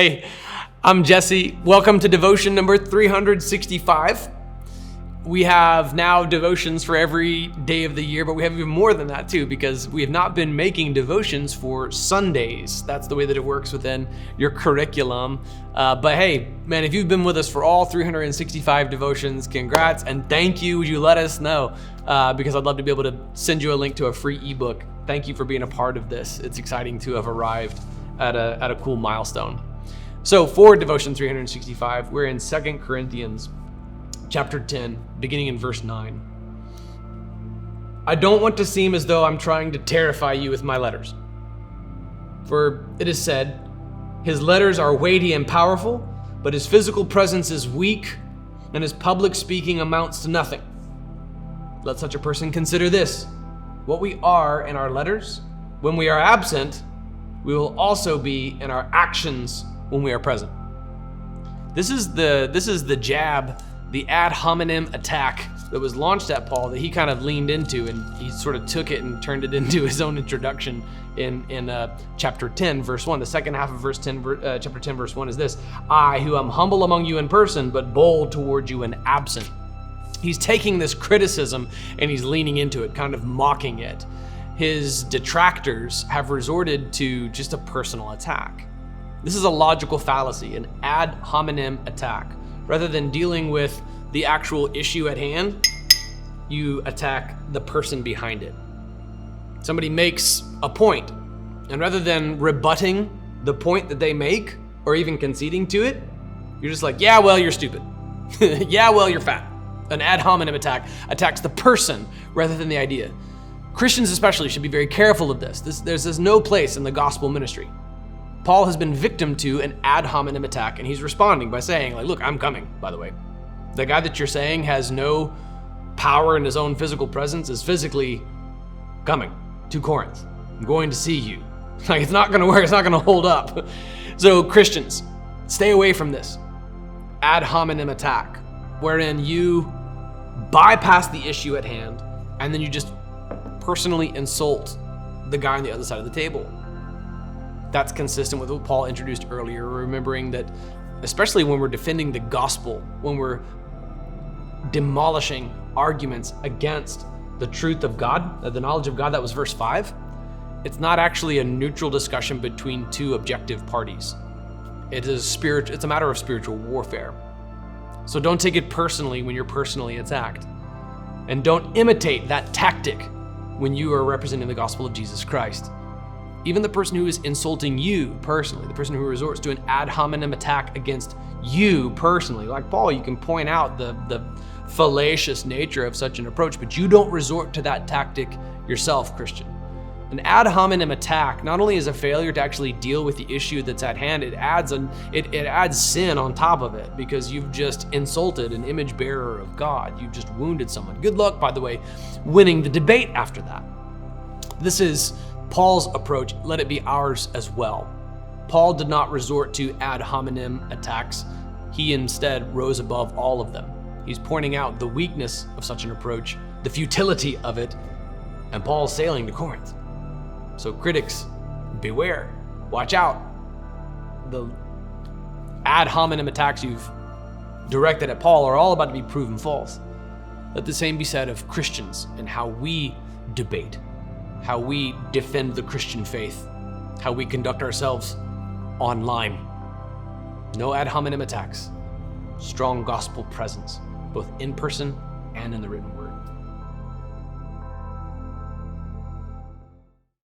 Hey, I'm Jesse. Welcome to devotion number 365. We have now devotions for every day of the year, but we have even more than that too, because we have not been making devotions for Sundays. That's the way that it works within your curriculum. But hey, man, if you've been with us for all 365 devotions, congrats and thank you. Would you let us know? Because I'd love to be able to send you a link to a free ebook. Thank you for being a part of this. It's exciting to have arrived at a cool milestone. So for devotion 365, we're in 2 Corinthians chapter 10, beginning in verse 9. I don't want to seem as though I'm trying to terrify you with my letters. For it is said, his letters are weighty and powerful, but his physical presence is weak, and his public speaking amounts to nothing. Let such a person consider this: what we are in our letters, when we are absent, we will also be in our actions when we are present. This is the jab, the ad hominem attack that was launched at Paul that he kind of leaned into, and he sort of took it and turned it into his own introduction in chapter 10, verse 1. The second half of chapter 10, verse 1 is this: I, who am humble among you in person, but bold toward you when absent. He's taking this criticism and he's leaning into it, kind of mocking it. His detractors have resorted to just a personal attack. This is a logical fallacy, an ad hominem attack. Rather than dealing with the actual issue at hand, you attack the person behind it. Somebody makes a point, and rather than rebutting the point that they make or even conceding to it, you're just like, yeah, well, you're stupid. Yeah, well, you're fat. An ad hominem attack attacks the person rather than the idea. Christians especially should be very careful of this. There's no place in the gospel ministry. Paul has been victim to an ad hominem attack, and he's responding by saying, like, look, I'm coming, by the way. The guy that you're saying has no power in his own physical presence is physically coming to Corinth. I'm going to see you. Like, it's not gonna work, it's not gonna hold up. So Christians, stay away from this ad hominem attack, wherein you bypass the issue at hand, and then you just personally insult the guy on the other side of the table. That's consistent with what Paul introduced earlier, remembering that especially when we're defending the gospel, when we're demolishing arguments against the truth of God, the knowledge of God, that was verse 5, it's not actually a neutral discussion between two objective parties. It's a matter of spiritual warfare. So don't take it personally when you're personally attacked. And don't imitate that tactic when you are representing the gospel of Jesus Christ. Even the person who is insulting you personally, the person who resorts to an ad hominem attack against you personally, like Paul, you can point out the fallacious nature of such an approach, but you don't resort to that tactic yourself, Christian. An ad hominem attack not only is a failure to actually deal with the issue that's at hand, it adds sin on top of it, because you've just insulted an image bearer of God. You've just wounded someone. Good luck, by the way, winning the debate after that. This is Paul's approach. Let it be ours as well. Paul did not resort to ad hominem attacks. He instead rose above all of them. He's pointing out the weakness of such an approach, the futility of it, and Paul's sailing to Corinth. So critics, beware, watch out. The ad hominem attacks you've directed at Paul are all about to be proven false. Let the same be said of Christians and how we debate, how we defend the Christian faith, how we conduct ourselves online. No ad hominem attacks. Strong gospel presence, both in person and in the written word.